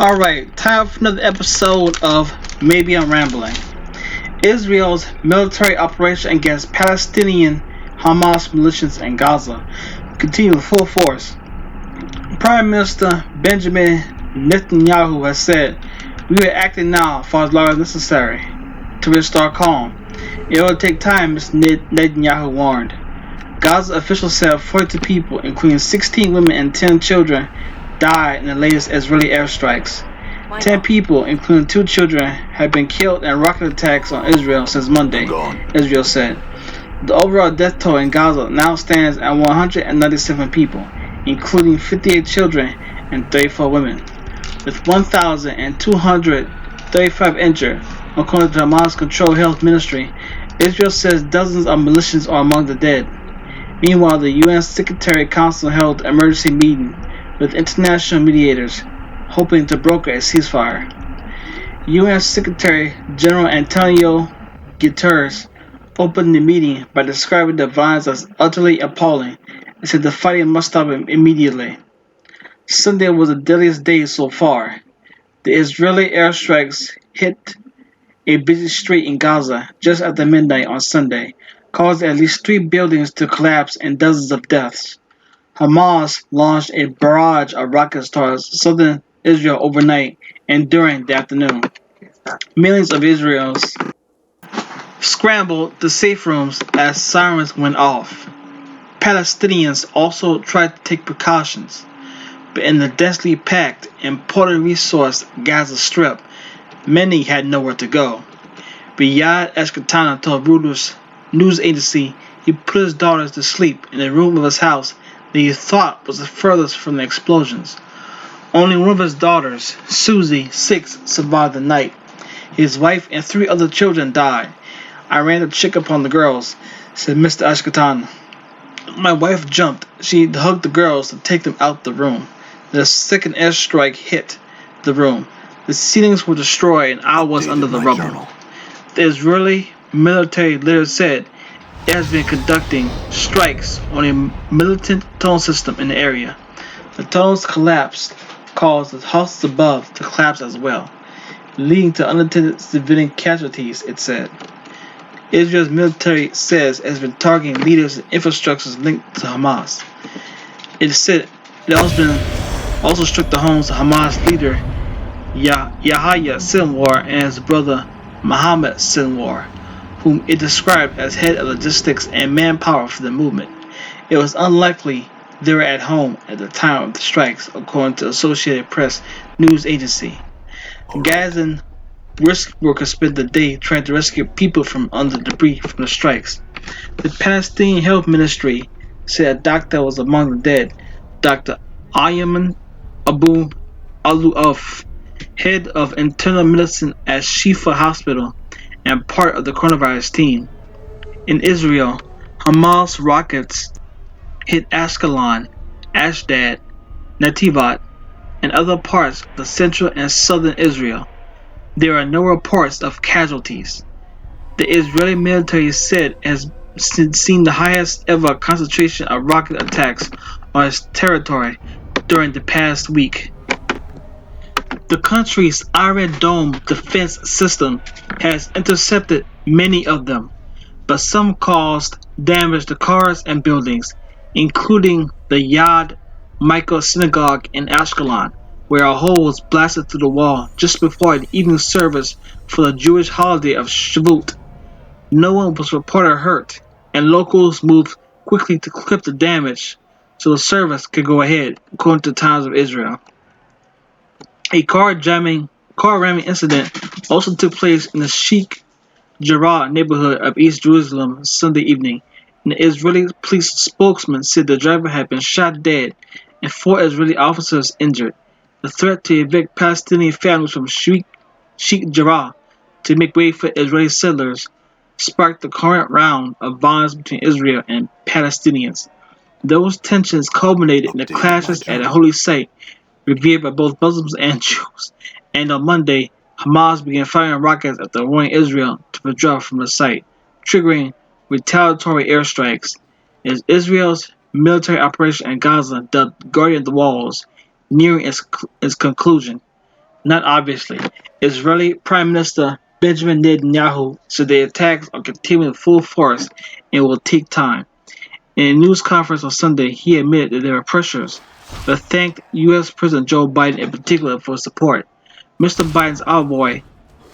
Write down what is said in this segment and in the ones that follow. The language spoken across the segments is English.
Alright, time for another episode of Maybe I'm Rambling. Israel's military operation against Palestinian Hamas militias in Gaza continue with full force. Prime Minister Benjamin Netanyahu has said, "We are acting now for as long as necessary to restore calm. It will take time," Mr. Netanyahu warned. Gaza officials said 42 people, including 16 women and 10 children, died in the latest Israeli airstrikes. 10 people, including 2 children, have been killed in rocket attacks on Israel since Monday, Israel said. The overall death toll in Gaza now stands at 197 people, including 58 children and 34 women, with 1,235 injured, according to the Hamas-controlled health ministry. Israel says dozens of militias are among the dead. Meanwhile, the UN Secretary Council held an emergency meeting with international mediators, hoping to broker a ceasefire. UN Secretary General Antonio Guterres opened the meeting by describing the violence as utterly appalling and said the fighting must stop immediately. Sunday was the deadliest day so far. The Israeli airstrikes hit a busy street in Gaza just after midnight on Sunday, causing at least 3 buildings to collapse and dozens of deaths. Hamas launched a barrage of rockets towards southern Israel overnight and during the afternoon. Millions of Israelis scrambled to safe rooms as sirens went off. Palestinians also tried to take precautions, but in the densely packed and poorly resourced Gaza Strip, many had nowhere to go. Riyad Eshkatana told Reuters news agency he put his daughters to sleep in a room of his house that he thought was the furthest from the explosions. Only one of his daughters, Susie, 6, survived the night. His wife and 3 other children died. "I ran to check up on the girls," said Mr. Ashkatan. "My wife jumped. She hugged the girls to take them out the room. The second airstrike hit the room. The ceilings were destroyed and I was under the rubble." The Israeli military later said it has been conducting strikes on a militant tunnel system in the area. The tunnels collapsed, caused the houses above to collapse as well, leading to unintended civilian casualties, it said. Israel's military says it has been targeting leaders and infrastructures linked to Hamas. It said it also struck the homes of Hamas leader Yahya Sinwar and his brother Mohammed Sinwar, whom it described as head of logistics and manpower for the movement. It was unlikely they were at home at the time of the strikes, according to Associated Press news agency. Gazan rescue workers spent the day trying to rescue people from under debris from the strikes. The Palestinian Health Ministry said a doctor was among the dead. Dr. Ayman Abu Aluaf, head of internal medicine at Shifa Hospital and part of the coronavirus team. In Israel, Hamas rockets hit Ashkelon, Ashdod, Nativat, and other parts of the central and southern Israel. There are no reports of casualties. The Israeli military said it has seen the highest ever concentration of rocket attacks on its territory during the past week. The country's Iron Dome defense system has intercepted many of them, but some caused damage to cars and buildings, including the Yad Michael Synagogue in Ashkelon, where a hole was blasted through the wall just before an evening service for the Jewish holiday of Shavuot. No one was reported hurt, and locals moved quickly to clip the damage so the service could go ahead, according to the Times of Israel. A car ramming incident also took place in the Sheikh Jarrah neighborhood of East Jerusalem Sunday evening. An Israeli police spokesman said the driver had been shot dead and 4 Israeli officers injured. The threat to evict Palestinian families from Sheikh Jarrah to make way for Israeli settlers sparked the current round of violence between Israel and Palestinians. Those tensions culminated in the clashes at a holy site revered by both Muslims and Jews, and on Monday, Hamas began firing rockets after warning Israel to withdraw from the site, triggering retaliatory airstrikes. As Israel's military operation in Gaza, dubbed Guardian of the Walls, nearing its conclusion. Not obviously. Israeli Prime Minister Benjamin Netanyahu said the attacks are continuing full force and will take time. In a news conference on Sunday, he admitted that there were pressures, but thanked U.S. President Joe Biden in particular for his support. Mr. Biden's envoy,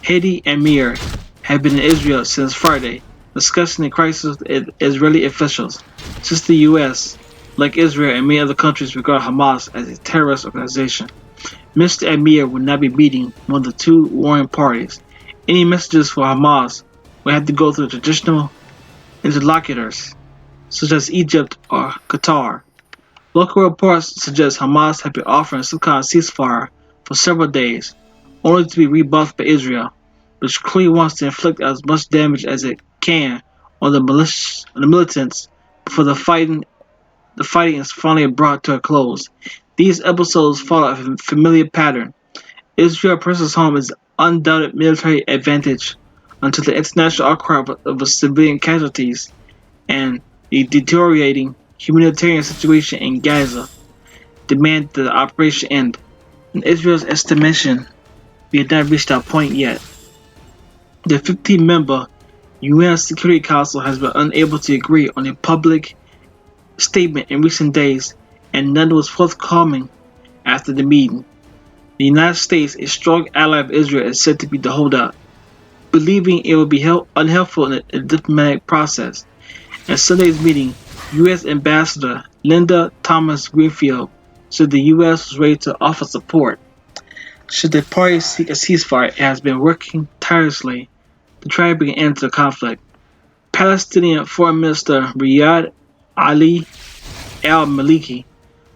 Hedi Amir, had been in Israel since Friday, discussing the crisis with Israeli officials, since the U.S., like Israel and many other countries, regard Hamas as a terrorist organization. Mr. Amir would not be meeting one of the two warring parties. Any messages for Hamas would have to go through traditional interlocutors, such as Egypt or Qatar. Local reports suggest Hamas had been offering some kind of ceasefire for several days, only to be rebuffed by Israel, which clearly wants to inflict as much damage as it can on the militants before the fighting is finally brought to a close. These episodes follow a familiar pattern. Israel presses home its undoubted military advantage until the international outcry of civilian casualties and the deteriorating humanitarian situation in Gaza demand that the operation end. In Israel's estimation, we have not reached that point yet. The 15-member UN Security Council has been unable to agree on a public statement in recent days, and none was forthcoming after the meeting. The United States, a strong ally of Israel, is said to be the holdout, believing it would be unhelpful in the diplomatic process. At Sunday's meeting, U.S. Ambassador Linda Thomas-Greenfield said the U.S. was ready to offer support should the parties seek a ceasefire and has been working tirelessly to try to bring an end to the conflict. Palestinian Foreign Minister Riyad Ali al-Maliki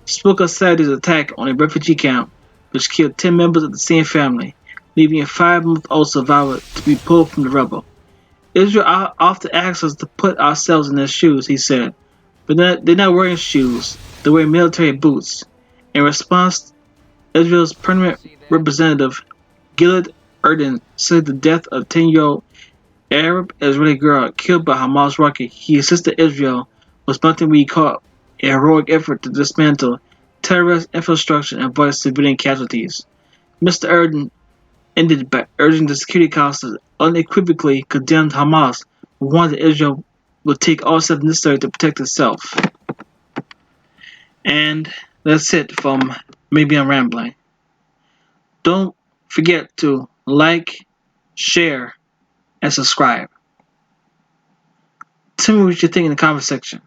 spoke of Saturday's attack on a refugee camp which killed 10 members of the same family, leaving a 5-month-old survivor to be pulled from the rubble. Israel often asks us to put ourselves in their shoes, he said, but they're not wearing shoes, they're wearing military boots. In response, Israel's permanent representative Gilad Erdan said the death of a 10-year-old Arab Israeli girl killed by Hamas rocket he assisted Israel was something we call a heroic effort to dismantle terrorist infrastructure and avoid civilian casualties. Mr. Erdogan ended by urging the Security Council to unequivocally condemn Hamas, but warned that Israel would take all steps necessary to protect itself. And that's it from Maybe I'm Rambling. Don't forget to like, share, and subscribe. Tell me what you think in the comment section.